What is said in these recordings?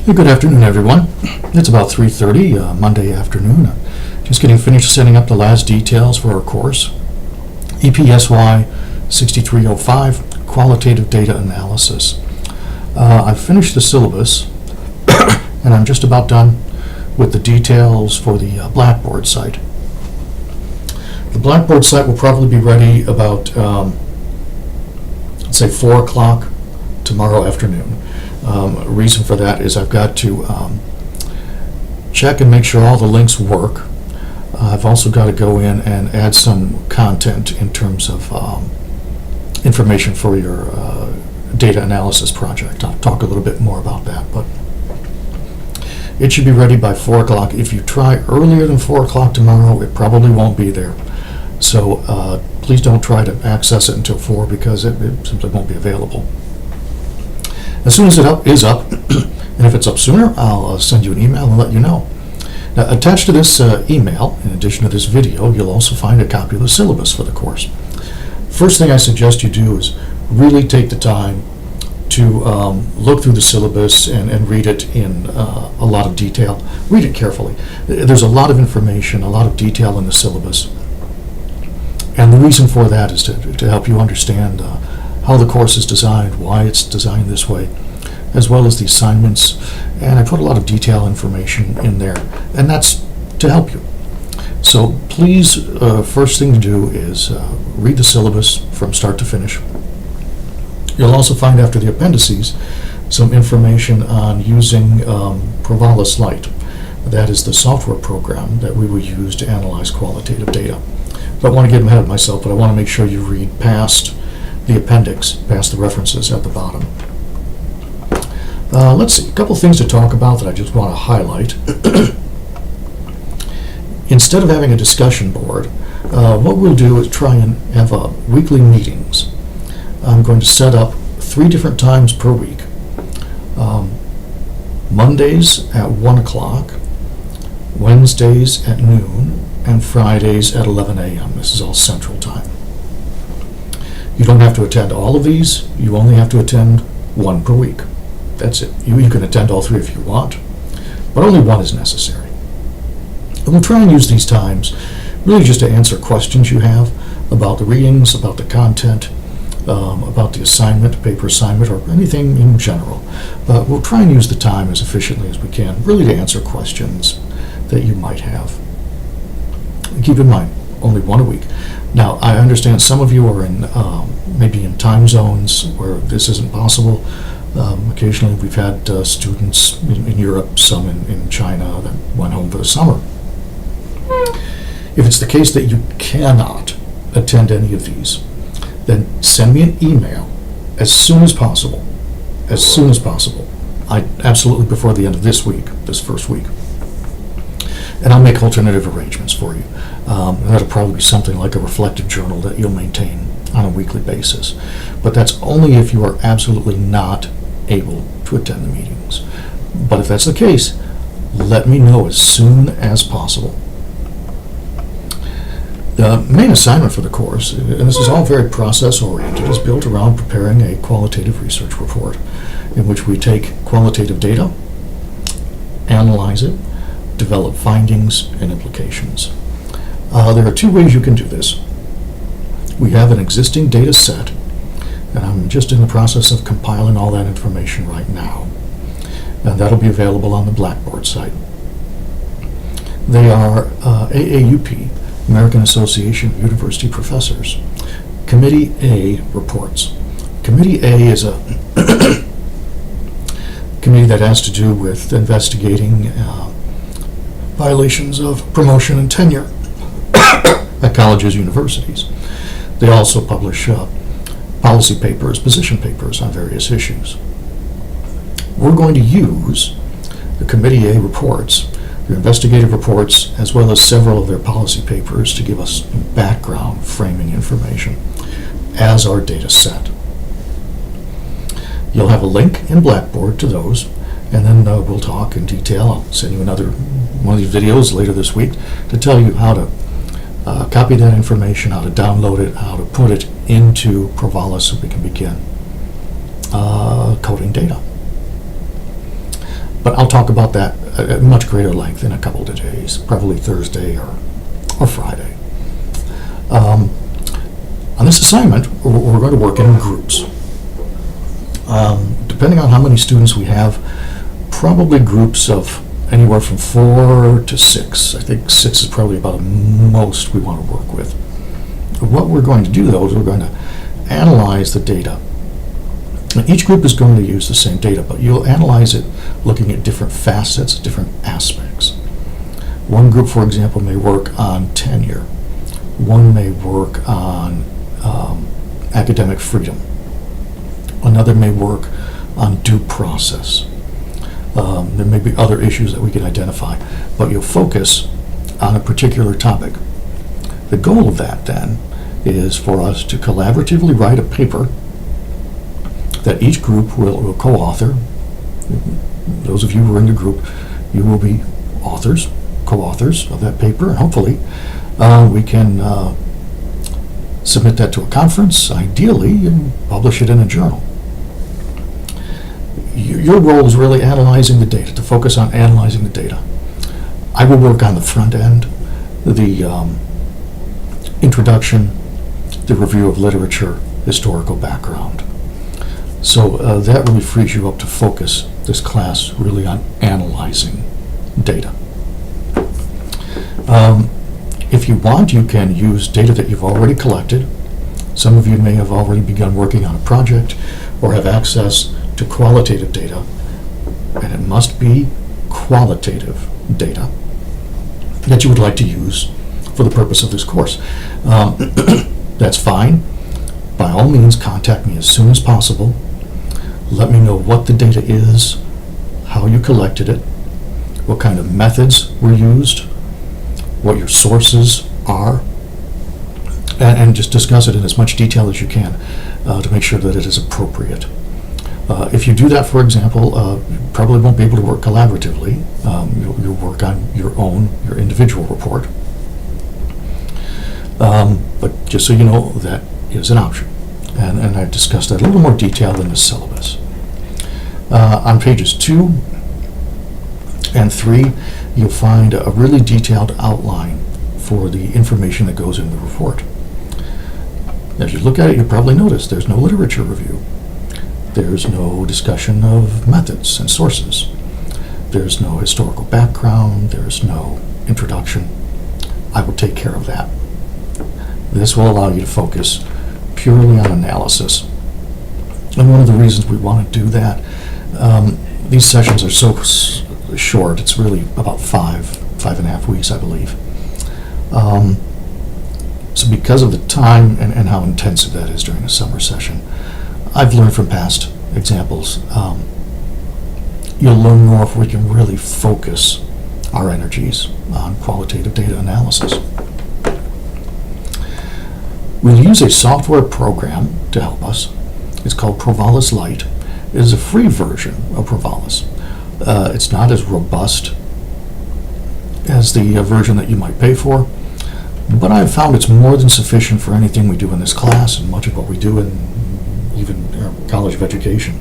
Hey, good afternoon, everyone. It's about 3:30 Monday afternoon. Just getting finished setting up the last details for our course, EPSY 6305, Qualitative Data Analysis. I've finished the syllabus, and I'm just about done with the details for the Blackboard site. The Blackboard site will probably be ready about, let's say, 4 o'clock tomorrow afternoon. Reason for that is I've got to check and make sure all the links work. I've also got to go in and add some content in terms of information for your data analysis project. I'll talk a little bit more about that, but it should be ready by 4 o'clock. If you try earlier than 4 o'clock tomorrow, it probably won't be there. So please don't try to access it until 4 because it simply won't be available. As soon as it is up, and if it's up sooner, I'll send you an email and let you know. Now, attached to this email, in addition to this video, you'll also find a copy of the syllabus for the course. First thing I suggest you do is really take the time to look through the syllabus and read it in a lot of detail. Read it carefully. There's a lot of information, a lot of detail in the syllabus. And the reason for that is to help you understand how the course is designed, why it's designed this way, as well as the assignments. And I put a lot of detailed information in there, and that's to help you. So please, first thing to do is read the syllabus from start to finish. You'll also find after the appendices some information on using Provalis Lite. That is the software program that we will use to analyze qualitative data. Don't want to get ahead of myself, but I want to make sure you read past the appendix, past the references at the bottom. Let's see, a couple things to talk about that I just want to highlight. Instead of having a discussion board, what we'll do is try and have weekly meetings. I'm going to set up 3 different times per week. Mondays at 1 o'clock, Wednesdays at noon, and Fridays at 11 a.m. This is all Central Time. You don't have to attend all of these. You only have to attend 1 per week. That's it. You can attend all 3 if you want, but only 1 is necessary. And we'll try and use these times really just to answer questions you have about the readings, about the content, about the assignment, paper assignment, or anything in general. But we'll try and use the time as efficiently as we can, really to answer questions that you might have. And keep in mind, only 1 a week. Now, I understand some of you are in maybe in time zones where this isn't possible. Occasionally we've had students in Europe, some in China that went home for the summer. If it's the case that you cannot attend any of these, then send me an email as soon as possible. As soon as possible. Absolutely before the end of this week, this first week. And I'll make alternative arrangements for you. That'll probably be something like a reflective journal that you'll maintain on a weekly basis. But that's only if you are absolutely not able to attend the meetings. But if that's the case, let me know as soon as possible. The main assignment for the course, and this is all very process-oriented, is built around preparing a qualitative research report in which we take qualitative data, analyze it, develop findings and implications. There are 2 ways you can do this. We have an existing data set, and I'm just in the process of compiling all that information right now. And that'll be available on the Blackboard site. They are AAUP, American Association of University Professors, Committee A reports. Committee A is a committee that has to do with investigating violations of promotion and tenure at colleges, universities. They also publish policy papers, position papers on various issues. We're going to use the Committee A reports, their investigative reports, as well as several of their policy papers to give us background framing information as our data set. You'll have a link in Blackboard to those, and then we'll talk in detail. I'll send you another one of these videos later this week to tell you how to copy that information, how to download it, how to put it into Provalis so we can begin coding data. But I'll talk about that at much greater length in a couple of days, probably Thursday or Friday. On this assignment, we're going to work in groups. Depending on how many students we have, probably groups of anywhere from 4 to 6. I think 6 is probably about the most we want to work with. What we're going to do, though, is we're going to analyze the data. And each group is going to use the same data, but you'll analyze it looking at different facets, different aspects. One group, for example, may work on tenure. One may work on academic freedom. Another may work on due process. There may be other issues that we can identify, but you'll focus on a particular topic. The goal of that, then, is for us to collaboratively write a paper that each group will co-author. Those of you who are in the group, you will be authors, co-authors of that paper, and hopefully we can submit that to a conference, ideally, and publish it in a journal. Your role is really analyzing the data, to focus on analyzing the data. I will work on the front end, the introduction, the review of literature, historical background. So that really frees you up to focus this class really on analyzing data. If you want, you can use data that you've already collected. Some of you may have already begun working on a project or have access to qualitative data, and it must be qualitative data that you would like to use for the purpose of this course. That's fine. By all means, contact me as soon as possible. Let me know what the data is, how you collected it, what kind of methods were used, what your sources are, and just discuss it in as much detail as you can to make sure that it is appropriate. If you do that, for example, you probably won't be able to work collaboratively. You'll work on your individual report. But just so you know, that is an option. And I've discussed that in a little more detail in the syllabus. On pages 2 and 3, you'll find a really detailed outline for the information that goes in the report. As you look at it, you'll probably notice there's no literature review. There's no discussion of methods and sources. There's no historical background. There's no introduction. I will take care of that. This will allow you to focus purely on analysis. And one of the reasons we want to do that, these sessions are so short. It's really about 5.5 weeks, I believe. So because of the time and how intensive that is during a summer session, I've learned from past examples, you'll learn more if we can really focus our energies on qualitative data analysis. We'll use a software program to help us. It's called Provalis Lite. It is a free version of Provalis. It's not as robust as the version that you might pay for, but I've found it's more than sufficient for anything we do in this class and much of what we do in even College of Education.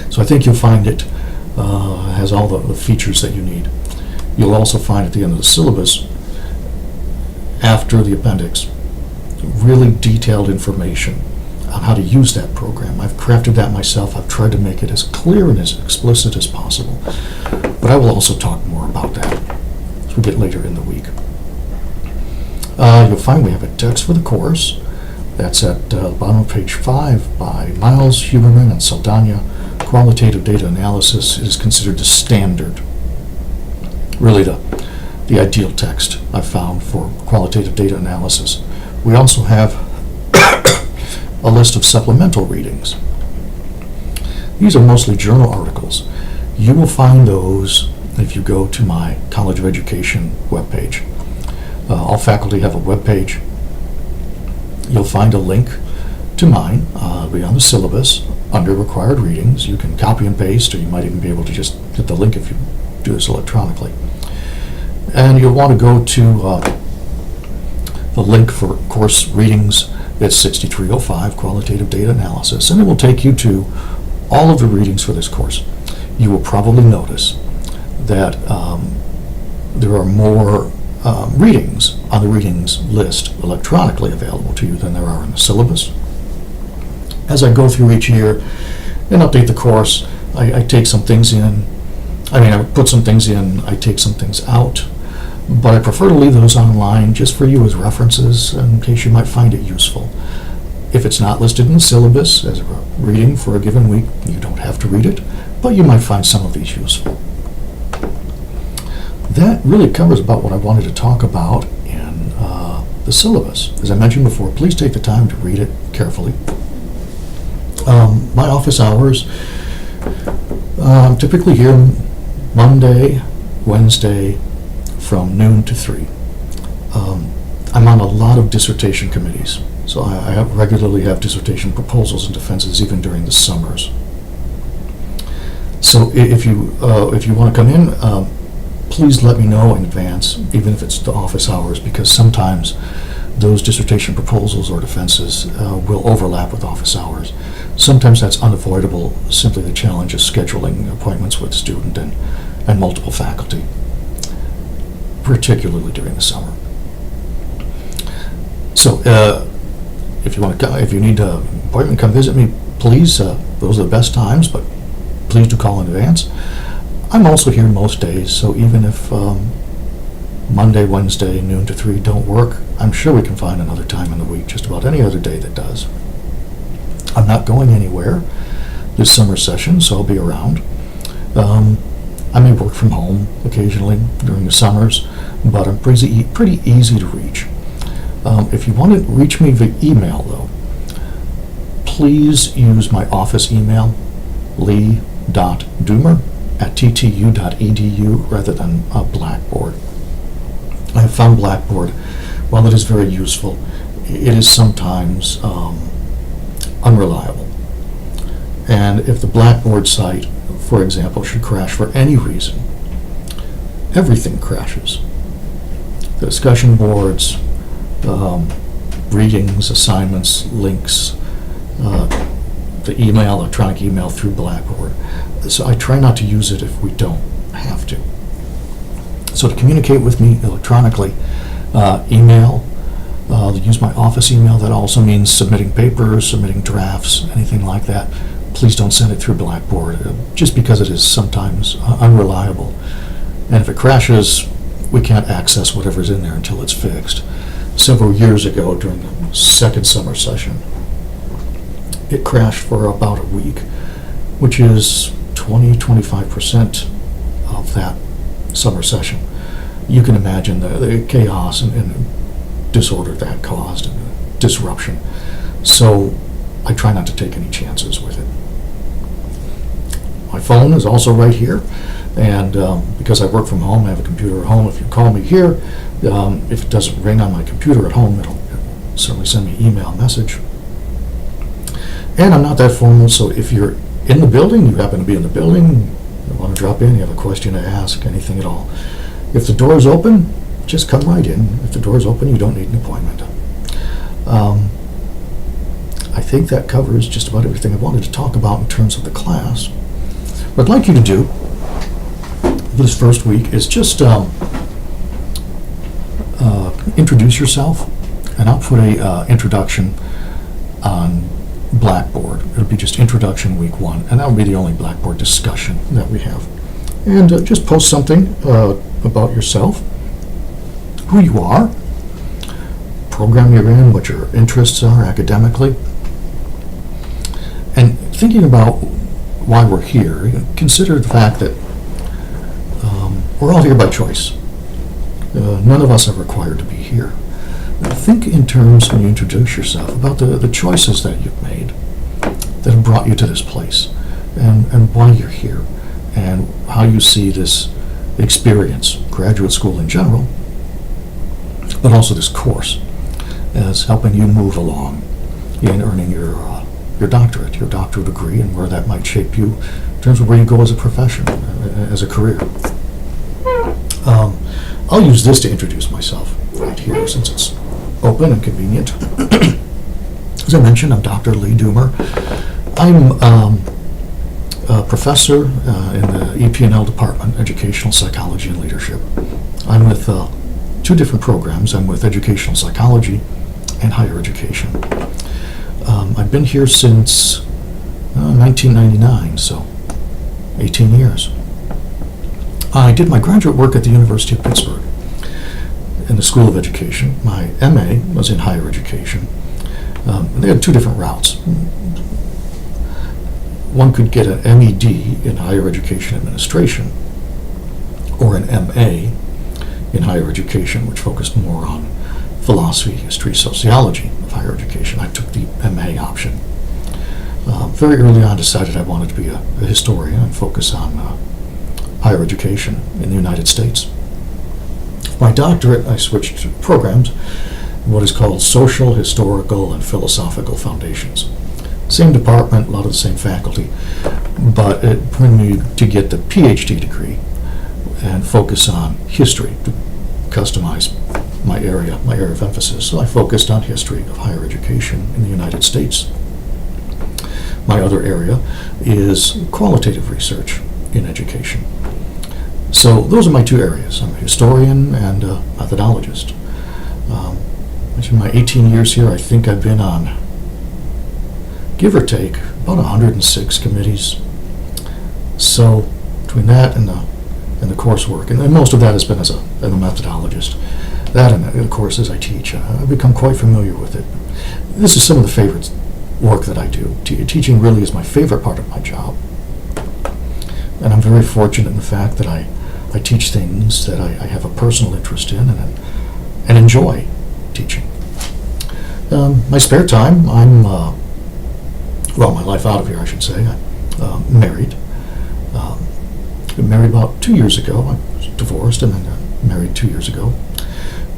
So I think you'll find it has all the features that you need. You'll also find at the end of the syllabus, after the appendix, really detailed information on how to use that program. I've crafted that myself. I've tried to make it as clear and as explicit as possible. But I will also talk more about that as we get later in the week. You'll find we have a text for the course. That's at the bottom of page 5 by Miles, Huberman, and Saldana. Qualitative data analysis is considered the standard, really the ideal text I've found for qualitative data analysis. We also have a list of supplemental readings. These are mostly journal articles. You will find those if you go to my College of Education webpage. All faculty have a webpage. You'll find a link to mine. It'll be on the syllabus under required readings. You can copy and paste, or you might even be able to just hit the link if you do this electronically. And you'll want to go to the link for course readings. It's 6305, Qualitative Data Analysis, and it will take you to all of the readings for this course. you will probably notice that there are more readings on the readings list electronically available to you than there are in the syllabus. As I go through each year and update the course, I take some things in. I put some things in, I take some things out, but I prefer to leave those online just for you as references in case you might find it useful. If it's not listed in the syllabus as a reading for a given week, you don't have to read it, but you might find some of these useful. That really covers about what I wanted to talk about in the syllabus. As I mentioned before, please take the time to read it carefully. My office hours, I'm typically here Monday, Wednesday, from noon to 3. I'm on a lot of dissertation committees, so I regularly have dissertation proposals and defenses even during the summers. So if you want to come in, please let me know in advance, even if it's the office hours, because sometimes those dissertation proposals or defenses will overlap with office hours. Sometimes that's unavoidable, simply the challenge of scheduling appointments with student and multiple faculty, particularly during the summer. So if you need an appointment, come visit me, please. Those are the best times, but please do call in advance. I'm also here most days, so even if Monday, Wednesday, noon to 3 don't work, I'm sure we can find another time in the week, just about any other day that does. I'm not going anywhere this summer session, so I'll be around. I may work from home occasionally during the summers, but I'm pretty easy to reach. If you want to reach me via email, though, please use my office email, lee.doomer@ttu.edu, rather than Blackboard. I have found Blackboard, while it is very useful, it is sometimes unreliable. And if the Blackboard site, for example, should crash for any reason, everything crashes. The discussion boards, readings, assignments, links, the electronic email through Blackboard. So I try not to use it if we don't have to. So to communicate with me electronically, email, use my office email. That also means submitting papers, submitting drafts, anything like that. Please don't send it through Blackboard, just because it is sometimes unreliable. And if it crashes, we can't access whatever's in there until it's fixed. Several years ago, during the second summer session, it crashed for about a week, which is 20-25% of that summer session. You can imagine the chaos and disorder that caused and the disruption. So I try not to take any chances with it. My phone is also right here, and because I work from home, I have a computer at home. If you call me here, if it doesn't ring on my computer at home, it'll certainly send me an email message. And I'm not that formal, so if you're in the building, you happen to be in the building, you want to drop in, you have a question to ask, anything at all. If the door is open, just come right in. If the door is open, you don't need an appointment. I think that covers just about everything I wanted to talk about in terms of the class. What I'd like you to do this first week is just introduce yourself, and I'll put a introduction on Blackboard. It'll be just introduction week 1, and that will be the only Blackboard discussion that we have. And just post something about yourself, who you are, program you're in, what your interests are academically, and thinking about why we're here. Consider the fact that we're all here by choice. None of us are required to be here. Think in terms, when you introduce yourself, about the choices that you've made that have brought you to this place, and why you're here, and how you see this experience, graduate school in general, but also this course, as helping you move along in earning your doctorate, your doctoral degree, and where that might shape you in terms of where you go as a profession, as a career. I'll use this to introduce myself right here, since it's open and convenient. As I mentioned, I'm Dr. Lee Doomer. I'm a professor in the EP&L department, Educational Psychology and Leadership. I'm with two different programs. I'm with Educational Psychology and Higher Education. I've been here since 1999, so 18 years. I did my graduate work at the University of Pittsburgh in the School of Education. My MA was in Higher Education. They had two different routes. One could get an MED in Higher Education Administration or an MA in Higher Education, which focused more on philosophy, history, sociology of higher education. I took the MA option. Very early on decided I wanted to be a historian and focus on higher education in the United States. My doctorate, I switched to programs, what is called social, historical, and philosophical foundations. Same department, a lot of the same faculty, but it brought me to get the PhD degree and focus on history, to customize my area of emphasis. So I focused on history of higher education in the United States. My other area is qualitative research in education. So those are my two areas. I'm a historian and a methodologist. In my 18 years here, I think I've been on, give or take, about 106 committees. So between that and the coursework, and most of that has been as a methodologist, that and the courses I teach, I've become quite familiar with it. This is some of the favorite work that I do. Teaching really is my favorite part of my job. And I'm very fortunate in the fact that I teach things that I have a personal interest in and enjoy teaching. My spare time, I'm, my life out of here, I should say. I'm married. Got married about 2 years ago. I was divorced and then got married 2 years ago.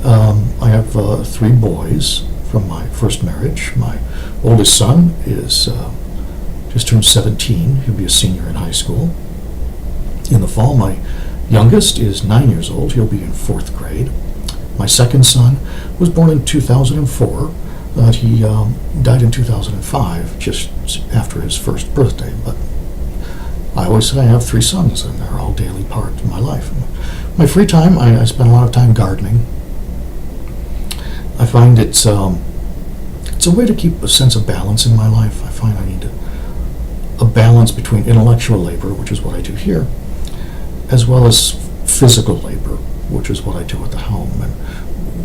I have 3 boys from my first marriage. My oldest son is just turned 17. He'll be a senior in high school in the fall. My youngest is 9 years old. He'll be in 4th grade. My second son was born in 2004. He died in 2005, just after his first birthday. But I always say I have 3 sons, and they're all daily part of my life. My free time, I spend a lot of time gardening. I find it's a way to keep a sense of balance in my life. I find I need a balance between intellectual labor, which is what I do here, as well as physical labor, which is what I do at the home. And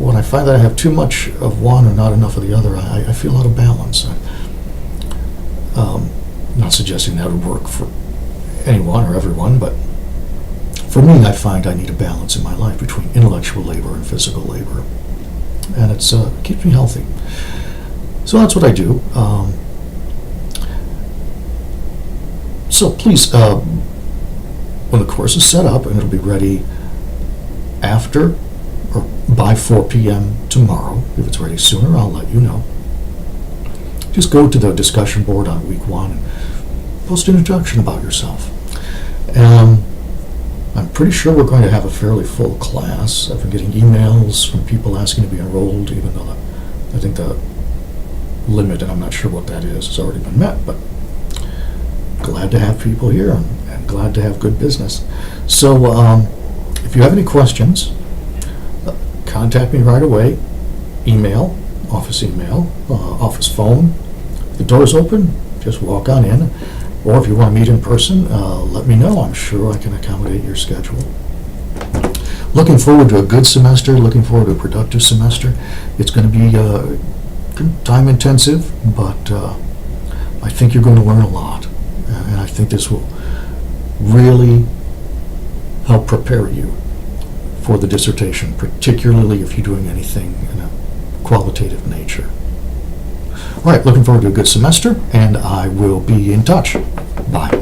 when I find that I have too much of one or not enough of the other, I feel out of balance. Not suggesting that would work for anyone or everyone, but for me, I find I need a balance in my life between intellectual labor and physical labor. And it keeps me healthy. So that's what I do. So please, when the course is set up, and it'll be ready after or by 4 p.m. tomorrow. If it's ready sooner, I'll let you know. Just go to the discussion board on week 1 and post an introduction about yourself. I'm pretty sure we're going to have a fairly full class. I've been getting emails from people asking to be enrolled, even though I think the limit, and I'm not sure what that is, has already been met, but glad to have people here and glad to have good business. So if you have any questions, contact me right away. Email, office phone. If the door's open, just walk on in. Or if you want to meet in person, let me know. I'm sure I can accommodate your schedule. Looking forward to a good semester, looking forward to a productive semester. It's going to be time intensive, but I think you're going to learn a lot. And I think this will really help prepare you for the dissertation, particularly if you're doing anything in a qualitative nature. All right, looking forward to a good semester, and I will be in touch. Bye.